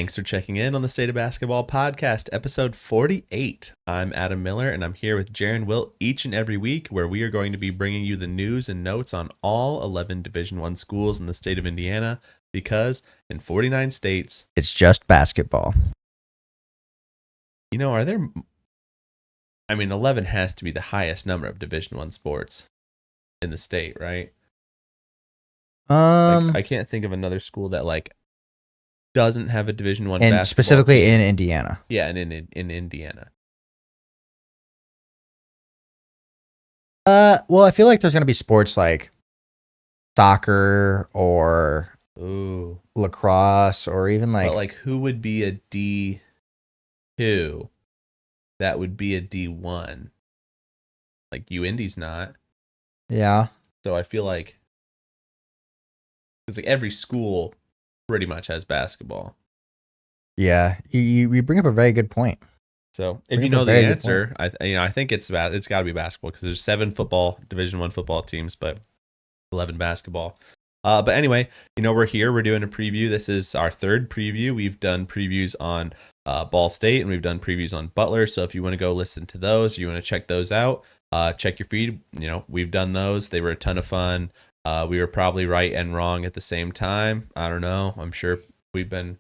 Thanks for checking in on the State of Basketball podcast, episode 48. I'm Adam Miller, and I'm here with Jaren Wilt each and every week, where we are going to be bringing you the news and notes on all 11 Division I schools in the state of Indiana, because in 49 states, it's just basketball. You know, 11 has to be the highest number of Division I sports in the state, right? I can't think of another school that doesn't have a Division I basketball specifically team. in Indiana. Yeah, and in Indiana. Well, I feel like there's gonna be sports like soccer or lacrosse or even But who would be a D2 that would be a D1? Like UIndy's not. Yeah. So I feel like it's like every school pretty much has basketball. Yeah, you bring up a very good point. So if you know the answer, I think it's got to be basketball, because there's 7 Division I football teams, but 11 basketball. But anyway, we're here. We're doing a preview. This is our third preview. We've done previews on Ball State, and we've done previews on Butler. So if you want to go listen to those, you want to check those out, check your feed. We've done those. They were a ton of fun. We were probably right and wrong at the same time. I don't know. I'm sure we've been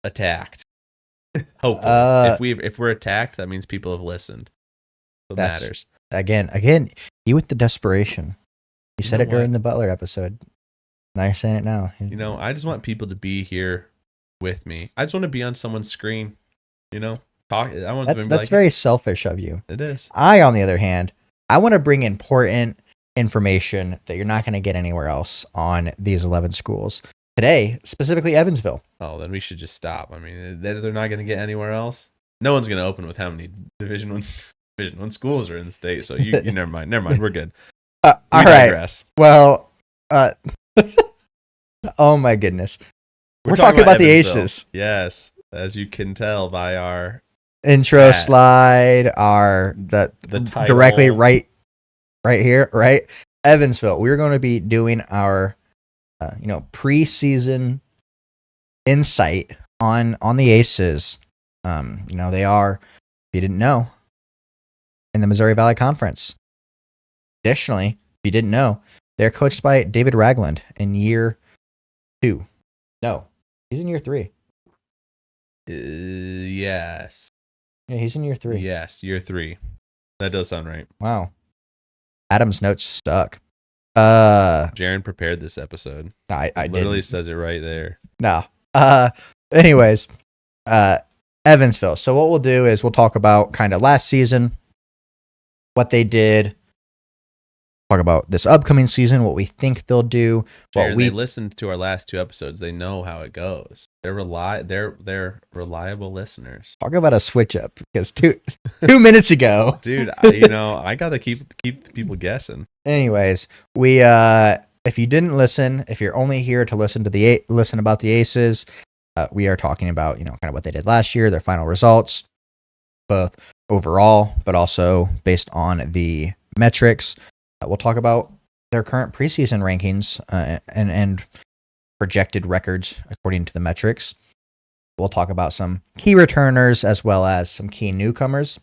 attacked. Hopefully, if we're attacked, that means people have listened. That matters. Again, you with the desperation. You said it during the Butler episode. Now you're saying it now. I just want people to be here with me. I just want to be on someone's screen. Talk. I want that's very selfish of you. It is. I, on the other hand, I want to bring important information that you're not going to get anywhere else on these 11 schools. Today, specifically Evansville. Oh, then we should just stop. I mean, they're not going to get anywhere else. No one's going to open with how many Division I schools are in the state. So you never mind. We're good. All right. Well, oh my goodness. We're talking about the Aces. Yes, as you can tell by our intro slide, the title. Directly right here, right? Evansville. We're going to be doing our preseason insight on the Aces. They are, if you didn't know, in the Missouri Valley Conference. Additionally, if you didn't know, they're coached by David Ragland in year 2. No, he's in year 3. Yes. Yeah, he's in year 3. Yes, year 3. That does sound right. Wow. Adam's notes stuck. Jaren prepared this episode. I literally says it right there. No. Anyways, Evansville. So what we'll do is we'll talk about kind of last season, what they did, talk about this upcoming season, what we think they'll do. Jaren, they listened to our last 2 episodes. They know how it goes. They're reliable listeners. Talk about a switch up, because 2 minutes ago, dude, I gotta keep people guessing. Anyways, we if you didn't listen, if you're only here to listen about the Aces, we are talking about kind of what they did last year, their final results, both overall but also based on the metrics. We'll talk about their current preseason rankings and projected records according to the metrics. We'll talk about some key returners as well as some key newcomers,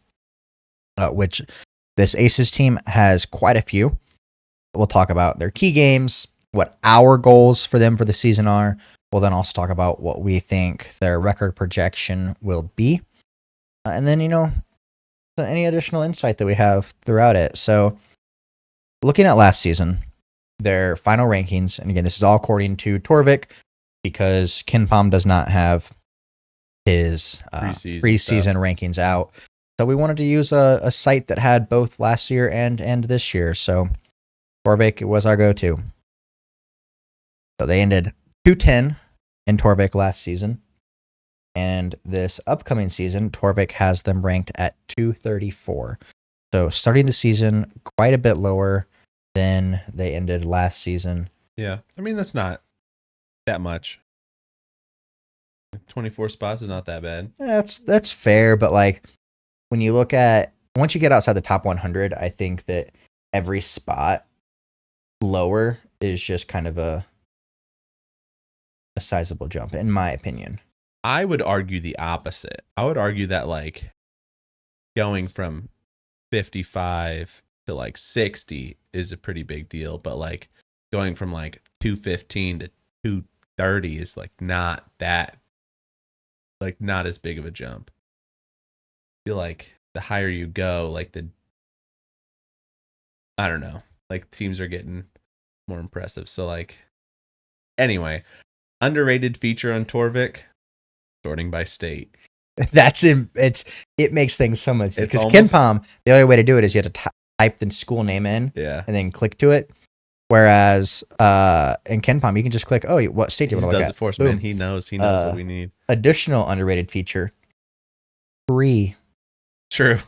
which this Aces team has quite a few. We'll talk about their key games, what our goals for them for the season are. We'll then also talk about what we think their record projection will be. And then, any additional insight that we have throughout it. So, looking at last season, their final rankings, and again, this is all according to Torvik, because KenPom does not have his preseason rankings out. So we wanted to use a site that had both last year and this year. So Torvik was our go-to. So they ended 210 in Torvik last season. And this upcoming season, Torvik has them ranked at 234. So starting the season quite a bit lower than they ended last season. Yeah, I mean, that's not that much. 24 spots is not that bad. That's fair, but when you look at, once you get outside the top 100, I think that every spot lower is just kind of a sizable jump, in my opinion. I would argue the opposite. I would argue that like going from 55 to like 60 is a pretty big deal, but like going from like 215 to 230 is like not that, like not as big of a jump. I feel like the higher you go, like I don't know, like teams are getting more impressive. So like, anyway, underrated feature on Torvik, sorting by state. It makes things so much, It's because almost- KenPom, the only way to do it is you have to type the school name in Yeah. and then click to it. Whereas in KenPom, you can just click, oh, what state do He you want just to look does at? it for us, Boom. man. He knows what we need. Additional underrated feature, free. True.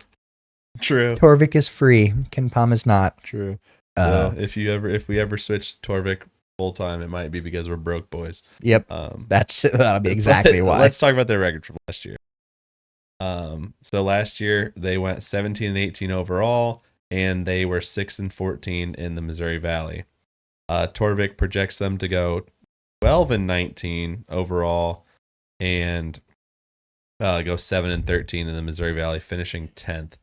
Torvik is free. KenPom is not. True. Well, if we ever switch to Torvik full time, it might be because we're broke boys. Yep. That'll be exactly why. Let's talk about their record from last year. So last year they went 17-18 overall, and they were 6-14 in the Missouri Valley. Torvik projects them to go 12-19 overall, and go 7-13 in the Missouri Valley, finishing 10th.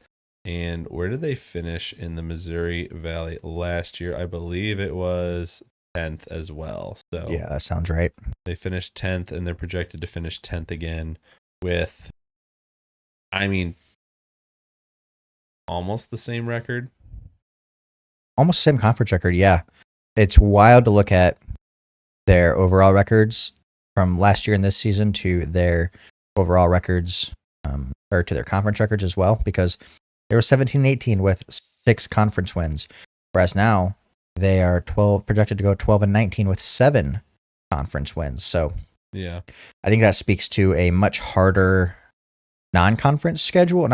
And where did they finish in the Missouri Valley last year? I believe it was 10th as well. So yeah, that sounds right. they finished 10th, and they're projected to finish 10th again with, I mean, almost the same record. Almost the same conference record, yeah. It's wild to look at their overall records from last year and this season to their overall records, or to their conference records as well, because they were 17-18 with 6 conference wins, whereas now they are projected to go 12-19 with 7 conference wins. So yeah, I think that speaks to a much harder non-conference schedule.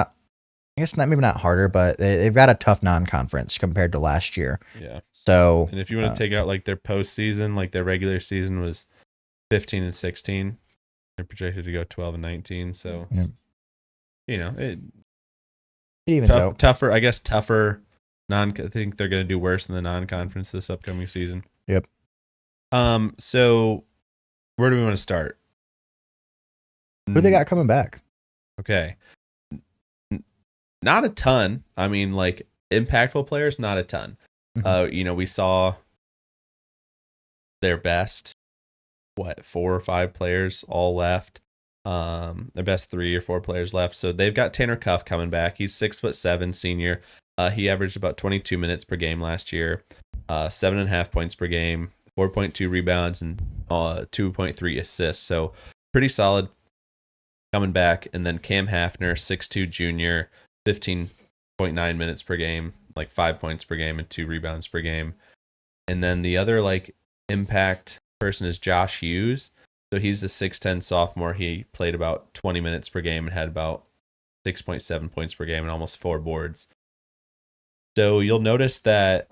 Maybe not harder, but they've got a tough non-conference compared to last year. Yeah. So, and if you want to take out like their postseason, like their regular season was 15-16, they're projected to go 12-19. So, it evens out. tougher. I guess tougher. I think they're going to do worse in the non-conference this upcoming season. Yep. So where do we want to start? Who do they got coming back? Okay. Not a ton. I mean, like impactful players, not a ton. Mhm. We saw their best, 4 or 5 players all left. Their best 3 or 4 players left. So they've got Tanner Cuff coming back. He's 6'7", senior. He averaged about 22 minutes per game last year, 7.5 points per game, 4.2 rebounds, and 2.3 assists. So pretty solid coming back. And then Cam Hafner, 6'2", junior, 15.9 minutes per game, like 5 points per game and 2 rebounds per game. And then the other like impact person is Josh Hughes. So he's a 6'10" sophomore. He played about 20 minutes per game and had about 6.7 points per game and almost 4 boards. So you'll notice that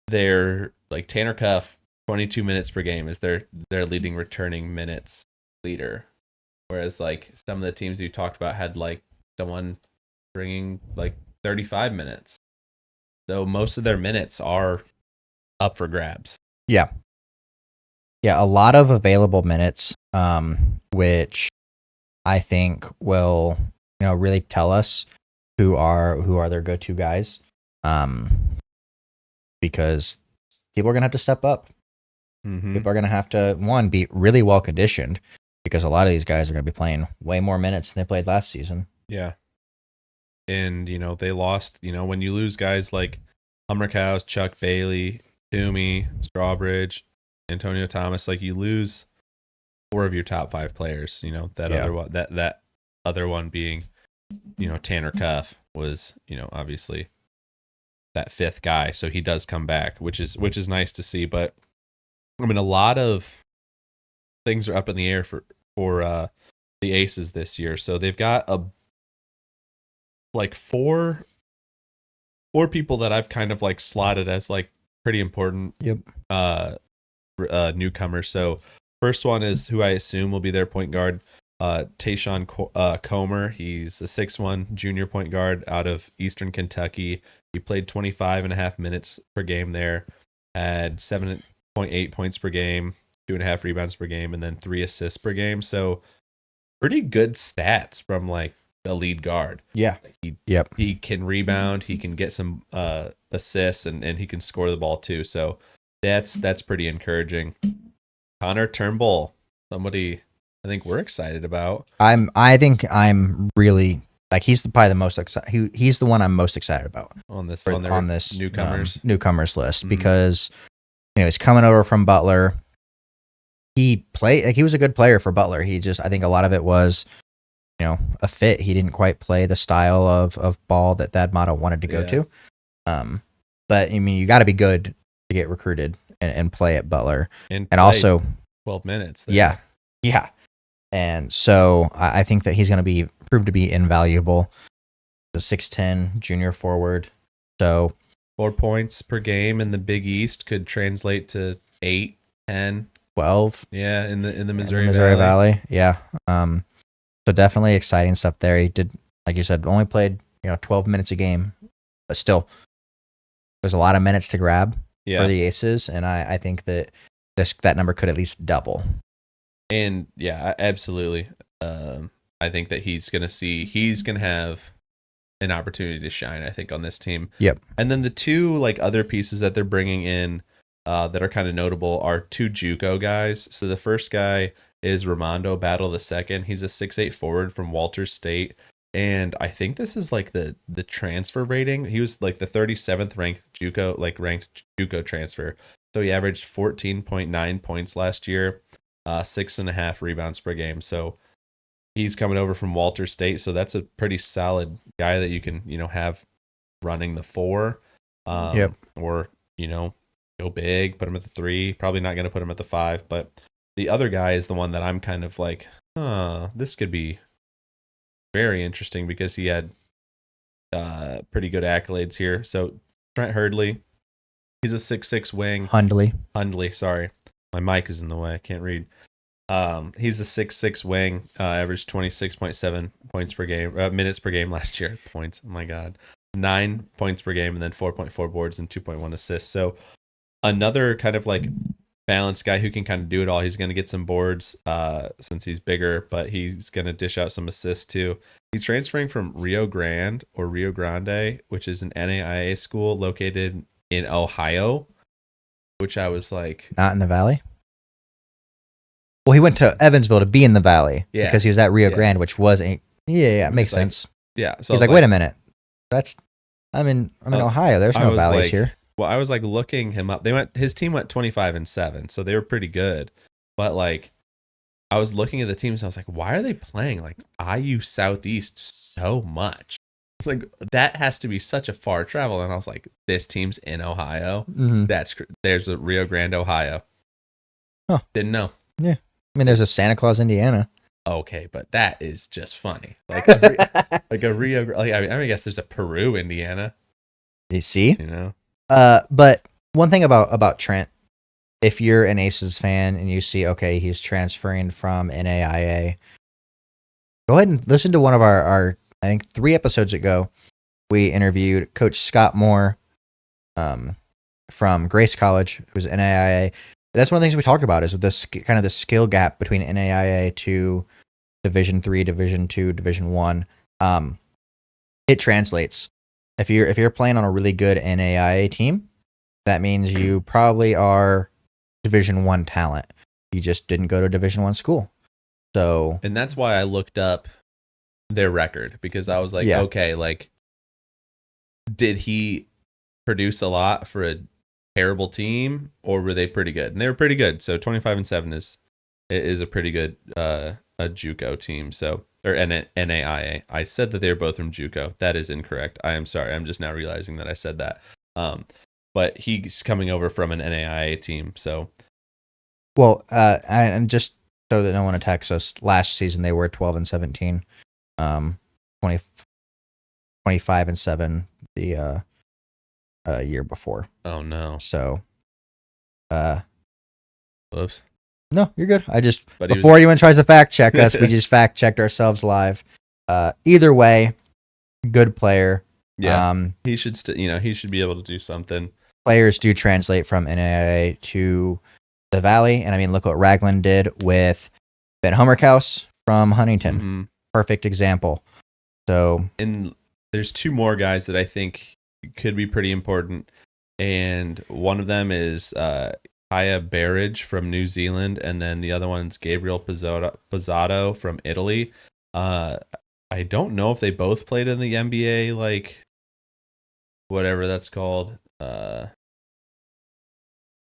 they're like Tanner Cuff, 22 minutes per game is their leading returning minutes leader. Whereas like some of the teams you talked about had like someone bringing like 35 minutes. So most of their minutes are up for grabs. Yeah. Yeah, a lot of available minutes, which I think will, really tell us who are their go-to guys, because people are gonna have to step up. Mm-hmm. People are gonna have to be really well conditioned, because a lot of these guys are gonna be playing way more minutes than they played last season. Yeah, and they lost. When you lose guys like Hummercows, Chuck Bailey, Toomey, Strawbridge, Antonio Thomas, like you lose 4 of your top 5 players. Other one, that other one being, Tanner Cuff was, obviously that 5th guy. So he does come back, which is nice to see. But I mean, a lot of things are up in the air for the Aces this year. So they've got four people that I've kind of like slotted as like pretty important. Yep. Newcomers. So first one is who I assume will be their point guard, Tayshawn Comer. He's a 6'1" junior point guard out of Eastern Kentucky. He played 25.5 minutes per game there, had 7.8 points per game, 2.5 rebounds per game, and then 3 assists per game. So pretty good stats from like a lead guard. Yeah. He can rebound, he can get some assists, and he can score the ball too. So that's pretty encouraging. Connor Turnbull, somebody I think we're excited about. I think I'm really like probably the most excited. He's the one I'm most excited about on this newcomers list because he's coming over from Butler. He was a good player for Butler. I think a lot of it was a fit. He didn't quite play the style of ball that Thad Matta wanted to go to. But I mean, you got to be good to get recruited and play at Butler, and also 12 minutes. There. Yeah. And so I think that he's going to prove to be invaluable. The 6'10" junior forward. So 4 points per game in the Big East could translate to 8, 10, 12. Yeah, in the Missouri Valley. Yeah. So definitely exciting stuff there. He did, like you said, only played 12 minutes a game, but still, there's a lot of minutes to grab for the Aces, and I think that that number could at least double. And yeah, absolutely. I think that he's gonna have an opportunity to shine, I think, on this team. Yep. And then the two like other pieces that they're bringing in that are kind of notable are 2 JUCO guys. So the first guy is Ramondo Battle II. He's a 6'8" forward from Walters State. And I think this is like the transfer rating. He was like the 37th ranked JUCO transfer. So he averaged 14.9 points last year, 6.5 rebounds per game. So he's coming over from Walters State. So that's a pretty solid guy that you can, have running the 4. Or, go big, put him at the 3. Probably not going to put him at the 5. But the other guy is the one that I'm kind of like, this could be very interesting because he had pretty good accolades here. So Trent Hurdley, he's a 6'6" wing. Hundley, sorry. My mic is in the way. I can't read. He's a 6'6" wing, averaged 26.7 points per game, minutes per game last year. Points, oh my God. 9 points per game and then 4.4 boards and 2.1 assists. So another kind of like balanced guy who can kind of do it all. He's going to get some boards since he's bigger, but he's going to dish out some assists too. He's transferring from Rio Grande, which is an NAIA school located in Ohio, which I was like... Not in the Valley? Well, he went to Evansville to be in the Valley because he was at Rio Grande, which was it makes sense. Yeah. So he's like, wait a minute. I'm in Ohio. There's no valleys here. Well, I was like looking him up. His team went 25-7, so they were pretty good. But like, I was looking at the teams, and I was like, why are they playing like IU Southeast so much? It's like that has to be such a far travel. And I was like, this team's in Ohio. Mm-hmm. There's a Rio Grande, Ohio. Huh. Didn't know. Yeah, I mean, there's a Santa Claus, Indiana. Okay, but that is just funny. Like a Rio. Like, I guess there's a Peru, Indiana. You see, But one thing about Trent, if you're an Aces fan and you see, okay, he's transferring from NAIA, go ahead and listen to one of our I think 3 episodes ago, we interviewed Coach Scott Moore from Grace College, who's NAIA. That's one of the things we talked about is this kind of the skill gap between NAIA to Division III, Division II, Division I. It translates. If you're playing on a really good NAIA team, that means you probably are Division I talent. You just didn't go to a Division I school. So, and that's why I looked up their record, because I was like, okay, like, did he produce a lot for a terrible team, or were they pretty good? And they were pretty good. So 25-7 is a pretty good a JUCO team. So, or NAIA. I said that they were both from JUCO. That is incorrect. I am sorry. I'm just now realizing that I said that. But he's coming over from an NAIA team. So, well, and just so that no one attacks us, last season they were 12-17, 25-7 the year before. Oh no. So, whoops. No, you're good. Before anyone tries to fact check us, we just fact checked ourselves live. Either way, good player. Yeah. He should he should be able to do something. Players do translate from NAIA to the Valley. And I mean, look what Raglan did with Ben Hummerkaus from Huntington. Mm-hmm. Perfect example. So, and there's two more guys that I think could be pretty important. And one of them is Kaya Barrage from New Zealand. And then the other one's Gabriel Pizzato from Italy. I don't know if they both played in the NBA, like whatever that's called,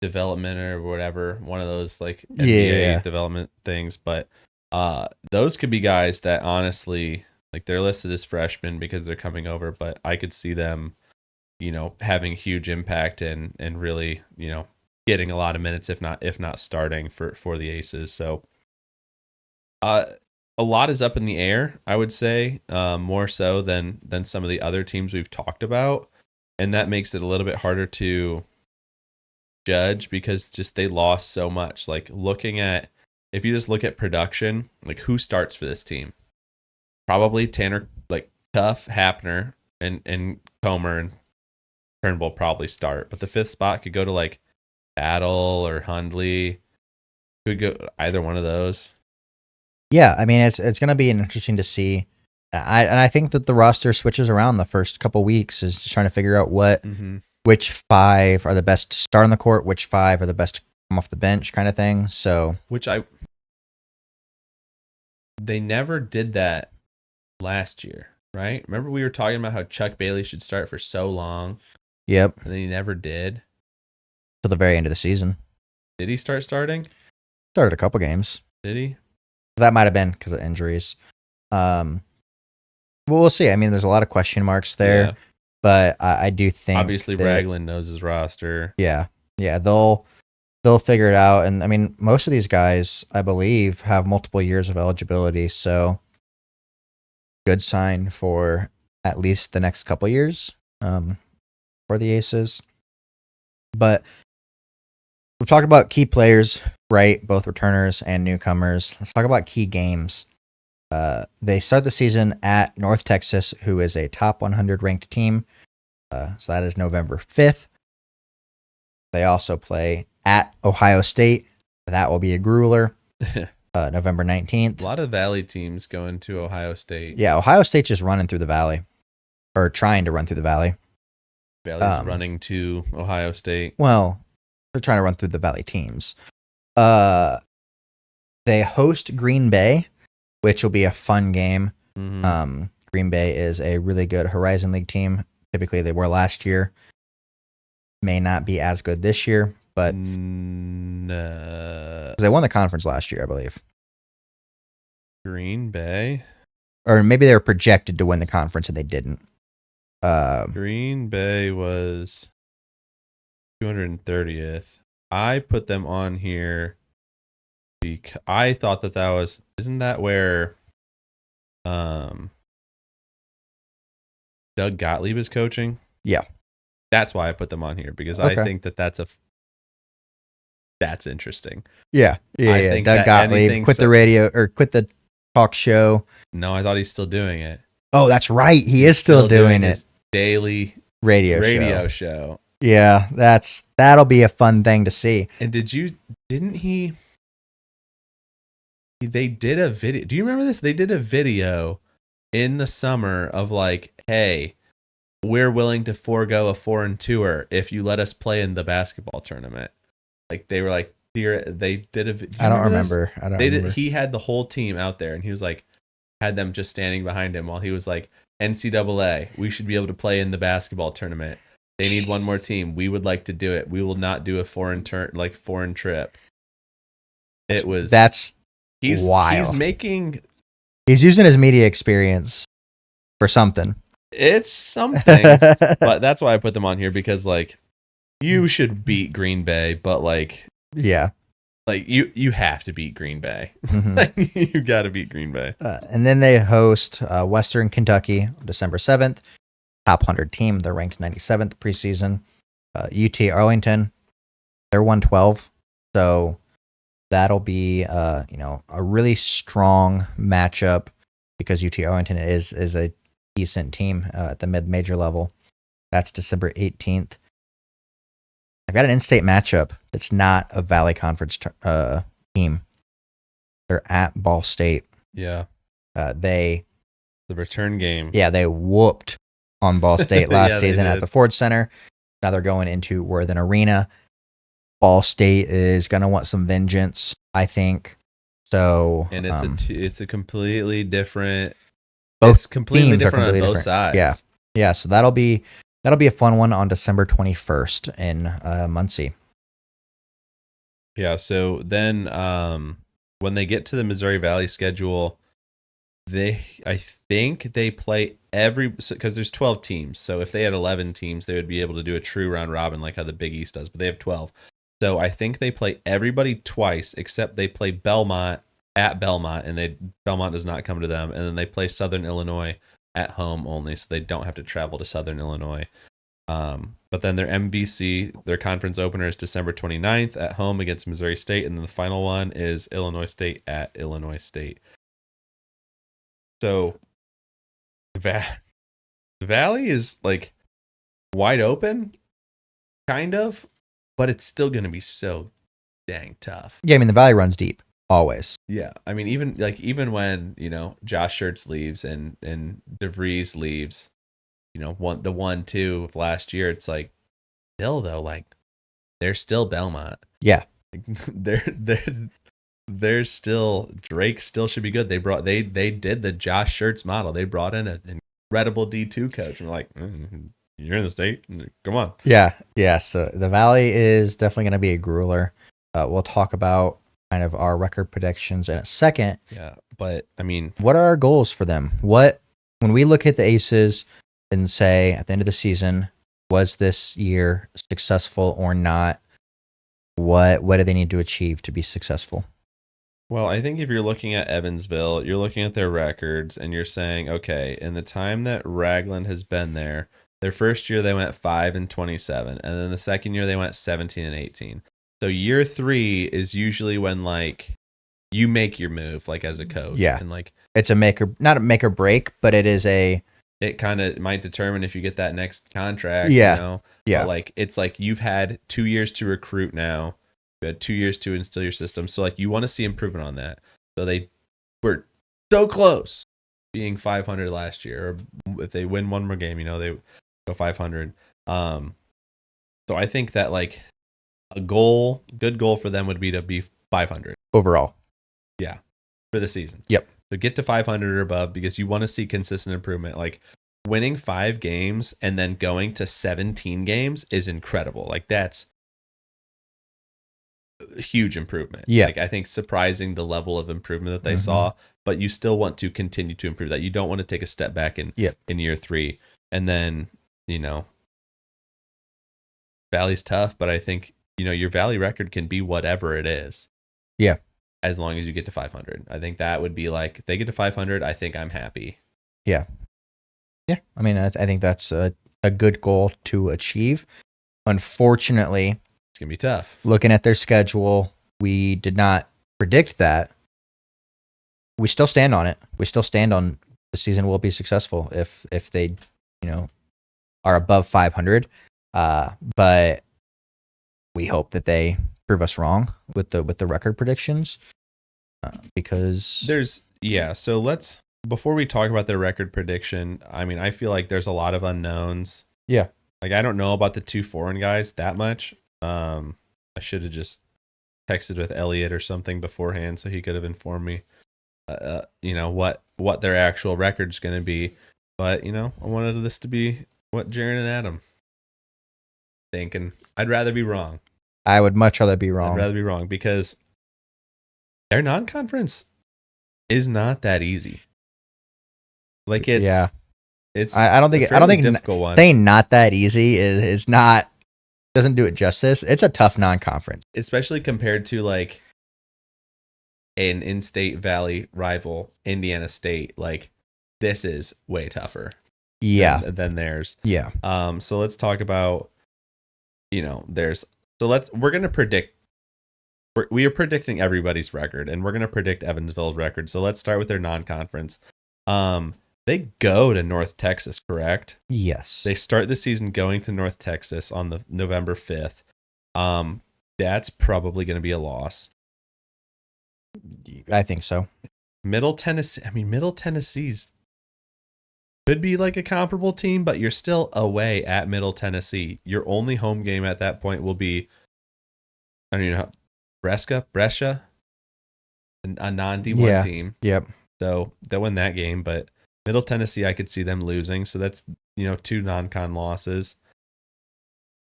development or whatever, one of those like NBA development things. But those could be guys that honestly, like they're listed as freshmen because they're coming over, but I could see them, having huge impact and really, getting a lot of minutes, if not starting for the Aces. So a lot is up in the air, I would say, more so than some of the other teams we've talked about. And that makes it a little bit harder to judge because just they lost so much. Like if you just look at production, like who starts for this team? Probably Tanner, like Tuff, Hapner, and Comer and Turnbull probably start. But the fifth spot could go to like Battle or Hundley. Could go either one of those. Yeah, I mean it's going to be interesting to see. I think that the roster switches around the first couple weeks is just trying to figure out which five are the best to start on the court, which five are the best to come off the bench, kind of thing. So they never did that last year, right? Remember we were talking about how Chuck Bailey should start for so long. Yep. And then he never did. Till the very end of the season. Did he start starting? Started a couple games. Did he? That might have been because of injuries. Well, we'll see. I mean, there's a lot of question marks there, but I do think obviously Raglan knows his roster. Yeah, they'll figure it out. And I mean, most of these guys, I believe, have multiple years of eligibility, so good sign for at least the next couple years for the Aces. But we've talked about key players, right? Both returners and newcomers. Let's talk about key games. They start the season at North Texas, who is a top 100 ranked team. So that is November 5th. They also play at Ohio State. That will be a grueler. November 19th. A lot of Valley teams going to Ohio State. Yeah, Ohio State's just running through the Valley. Or trying to run through the Valley. Valley's running to Ohio State. Well, they're trying to run through the Valley teams. They host Green Bay, which will be a fun game. Mm-hmm. Green Bay is a really good Horizon League team. Typically, they were last year. May not be as good this year, but they won the conference last year, I believe. Green Bay? Or maybe they were projected to win the conference and they didn't. Green Bay was 230th. I put them on here because I thought that was, isn't that where Doug Gottlieb is coaching? Yeah. That's why I put them on here because I think that's interesting. Yeah. Doug Gottlieb quit the radio or quit the talk show. No, I thought he's still doing it. Oh, that's right. He is still doing it. Daily radio show. Yeah, that'll be a fun thing to see. And they did a video. Do you remember this? They did a video in the summer of like, hey, we're willing to forego a foreign tour if you let us play in the basketball tournament. Like they were like, they did a. I don't remember. He had the whole team out there, and he was like, had them just standing behind him while he was like, NCAA, we should be able to play in the basketball tournament. They need one more team. We would like to do it. We will not do a foreign trip. That's wild. He's using his media experience for something. It's something, but that's why I put them on here because like you should beat Green Bay, but like like you have to beat Green Bay. Mm-hmm. You got to beat Green Bay. And then they host Western Kentucky on December 7th. Top 100 team. They're ranked 97th preseason. UT Arlington, they're 112. So that'll be a really strong matchup because UT Arlington is a decent team at the mid-major level. That's December 18th. I've got an in-state matchup It's not a Valley Conference team. They're at Ball State. Yeah. The return game. Yeah, they whooped on Ball State last season at the Ford Center. Now they're going into Worthen Arena. Ball State is going to want some vengeance, I think. So, and it's a completely different. Both completely teams different are completely on both sides. Yeah. So that'll be a fun one on December 21st in Muncie. Yeah. So then, when they get to the Missouri Valley schedule, I think they play because there's 12 teams. So if they had 11 teams, they would be able to do a true round robin like how the Big East does. But they have 12. So I think they play everybody twice, except they play Belmont at Belmont, and Belmont does not come to them. And then they play Southern Illinois at home only, so they don't have to travel to Southern Illinois. But then their MVC, their conference opener is December 29th at home against Missouri State, and then the final one is Illinois State at Illinois State. So the Valley is like wide open, kind of, but it's still going to be so dang tough. Yeah, I mean, the Valley runs deep, always. Yeah, I mean, even when, Josh Schertz leaves and DeVries leaves, the 1-2 of last year, it's like, still though, like, they're still Belmont. Yeah. They're still, Drake still should be good. They did the Josh Schertz model. They brought in an incredible D2 coach, and we're like, you're in the state, come on. Yeah. So the Valley is definitely going to be a grueler. We'll talk about kind of our record predictions in a second. Yeah, but I mean, what are our goals for them? When we look at the Aces and say at the end of the season, was this year successful or not? What do they need to achieve to be successful? Well, I think if you're looking at Evansville, you're looking at their records and you're saying, okay, in the time that Ragland has been there, their first year they went 5-27, and then the second year they went 17-18. So year 3 is usually when like you make your move, like as a coach. Yeah, and like it's not a make or break, but it kind of might determine if you get that next contract. Yeah, yeah. But like it's like you've had 2 years to recruit now. You had 2 years to instill your system. So like you want to see improvement on that. So they were so close being 500 last year. Or if they win one more game, they go 500. So I think that like a good goal for them would be to be 500 overall. Yeah, for the season. Yep. So get to 500 or above because you want to see consistent improvement. Like winning 5 games and then going to 17 games is incredible. Like that's a huge improvement. Yeah. Like I think surprising the level of improvement that they saw, but you still want to continue to improve that. You don't want to take a step back in year 3. And then, Valley's tough, but I think, your Valley record can be whatever it is. Yeah. As long as you get to 500. I think that would be like, if they get to 500, I think I'm happy. Yeah. Yeah. I mean, I think that's a good goal to achieve. Unfortunately, it's going to be tough. Looking at their schedule, we did not predict that. We still stand on it. We still stand on the season will be successful if they, are above 500. But we hope that they prove us wrong with the record predictions, because so before we talk about their record prediction, I mean, I feel like there's a lot of unknowns. Yeah. Like I don't know about the 2 foreign guys that much. I should have just texted with Elliot or something beforehand so he could have informed me what their actual record's going to be. But, I wanted this to be what Jaren and Adam think, and I'd rather be wrong. I would much rather be wrong. I'd rather be wrong because their non-conference is not that easy. Like it's I don't think difficult one. Saying not that easy is not doesn't do it justice. It's a tough non-conference, especially compared to like an in-state Valley rival, Indiana State. Like this is way tougher. Yeah. Than theirs. Yeah. So let's talk about we're going to predict. We are predicting everybody's record, and we're going to predict Evansville's record. So let's start with their non-conference. They go to North Texas, correct? Yes. They start the season going to North Texas on the November 5th. That's probably going to be a loss. I think so. Middle Tennessee's could be like a comparable team, but you're still away at Middle Tennessee. Your only home game at that point will be, I don't even know, Brescia, a non-D1 team. Yep. So they'll win that game, but Middle Tennessee, I could see them losing. So that's, 2 non-con losses.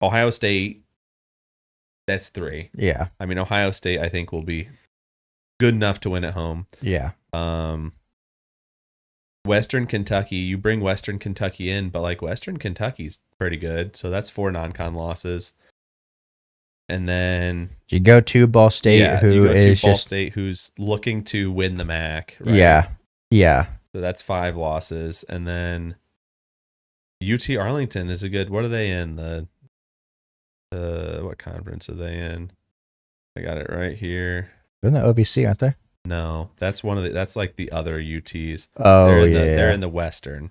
Ohio State, that's 3. Yeah. I mean, Ohio State, I think, will be good enough to win at home. Yeah. Western Kentucky, you bring Western Kentucky in, but like Western Kentucky's pretty good. So that's 4 non-con losses. And then you go to Ball State, who's looking to win the MAC. Right? Yeah. Yeah. So that's 5 losses. And then UT Arlington is a good, what are they in? What conference are they in? I got it right here. They're in the OVC, aren't they? No, that's that's like the other UTs. Oh, they're in the Western.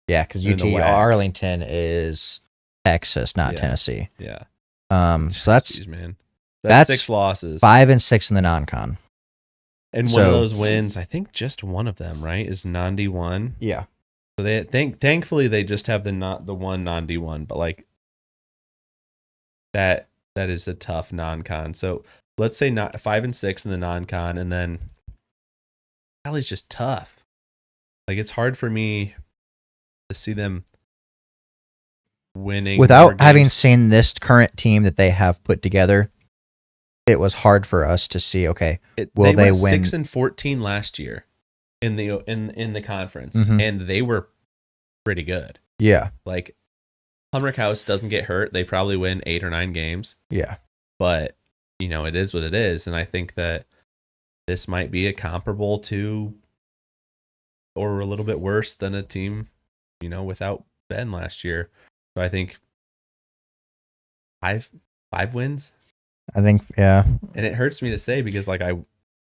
Yeah, because UT Arlington is Texas, not Tennessee. Yeah. So that's man. That's 6 losses. 5 and 6 in the non-con. And one of those wins, I think just one of them, right, is non-D1. Yeah. So thankfully they just have the one non-D1, but like that is a tough non-con. So let's say not 5 and 6 in the non-con, and then Valley's just tough. Like it's hard for me to see them winning without having seen this current team that they have put together. It was hard for us to see. Okay, will they win? 6-14 last year in the conference, and they were pretty good. Yeah, like Humrick House doesn't get hurt, they probably win 8 or 9 games. Yeah, but it is what it is, and I think that this might be a comparable to, or a little bit worse than a team, without Ben last year. So I think 5 wins. I think, yeah. And it hurts me to say because like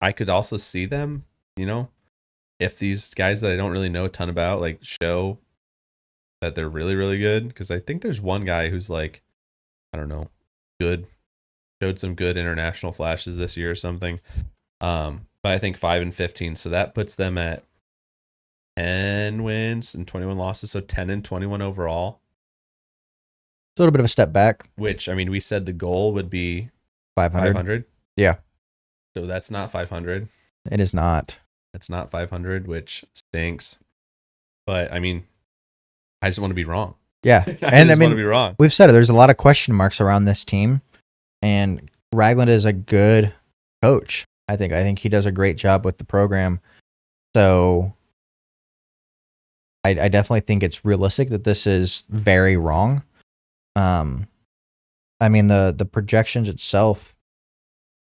I could also see them, if these guys that I don't really know a ton about like show that they're really, really good. Because I think there's one guy who's like, I don't know, good, showed some good international flashes this year or something. But I think 5 and 15, so that puts them at 10 wins and 21 losses, so 10 and 21 overall. A little bit of a step back. Which, I mean, we said the goal would be 500. Yeah. So that's not 500. It is not. It's not 500, which stinks. But, I mean, I just want to be wrong. Yeah. I want to be wrong. We've said it. There's a lot of question marks around this team. And Ragland is a good coach. I think he does a great job with the program. So I definitely think it's realistic that this is very wrong. I mean the projections itself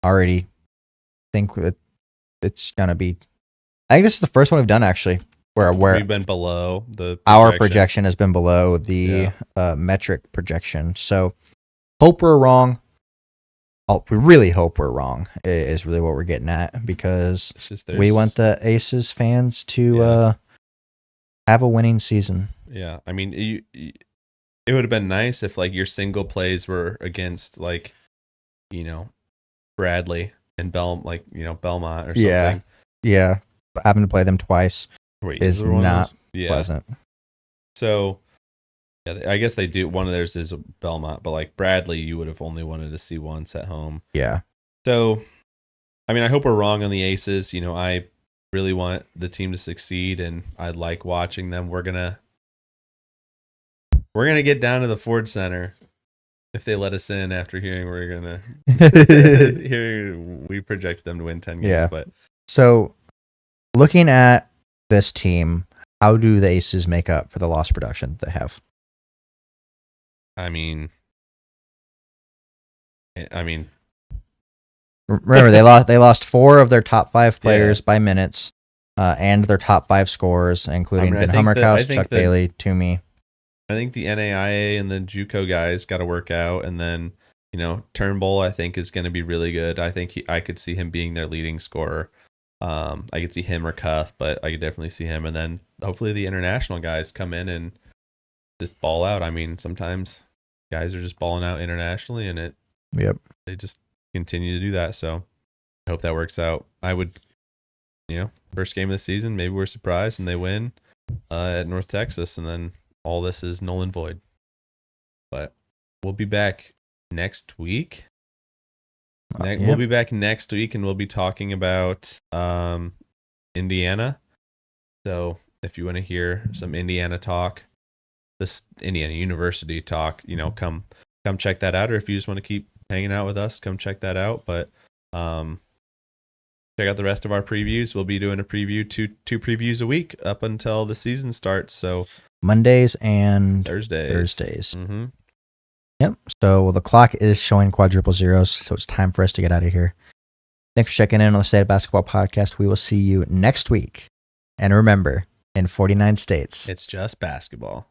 already think that it's gonna be. I think this is the first one we've done actually where we've been below the our projection has been below the metric projection. So hope we're wrong. Oh, we really hope we're wrong is really what we're getting at, because we want the Aces fans to have a winning season. Yeah, I mean, it would have been nice if like your single plays were against like, Bradley and Belmont or something. Yeah, but having to play them twice is not pleasant. So. Yeah, I guess they do. One of theirs is Belmont, but like Bradley, you would have only wanted to see once at home. Yeah. So, I mean, I hope we're wrong on the Aces. I really want the team to succeed, and I like watching them. We're gonna get down to the Ford Center if they let us in after hearing we project them to win 10 games. Yeah. But so, looking at this team, how do the Aces make up for the lost production that they have? I mean, remember they lost 4 of their top 5 players by minutes, and their top 5 scorers, including Ben Hummerkaus, Chuck Bailey, Toomey. I think the NAIA and the JUCO guys got to work out, and then Turnbull I think is going to be really good. I think I could see him being their leading scorer. I could see him or Cuff, but I could definitely see him, and then hopefully the international guys come in and just ball out. I mean, sometimes guys are just balling out internationally, and they just continue to do that. So I hope that works out. I would, first game of the season, maybe we're surprised and they win at North Texas, and then all this is null and void. But we'll be back next week. We'll be back next week, and we'll be talking about Indiana. So if you want to hear some Indiana talk, this Indiana University talk, come check that out. Or if you just want to keep hanging out with us, come check that out. But check out the rest of our previews. We'll be doing a preview, two previews a week up until the season starts. So Mondays and Thursdays. Mm-hmm. Yep. So the clock is showing quadruple zeros, so it's time for us to get out of here. Thanks for checking in on the State of Basketball podcast. We will see you next week. And remember, in 49 states, it's just basketball.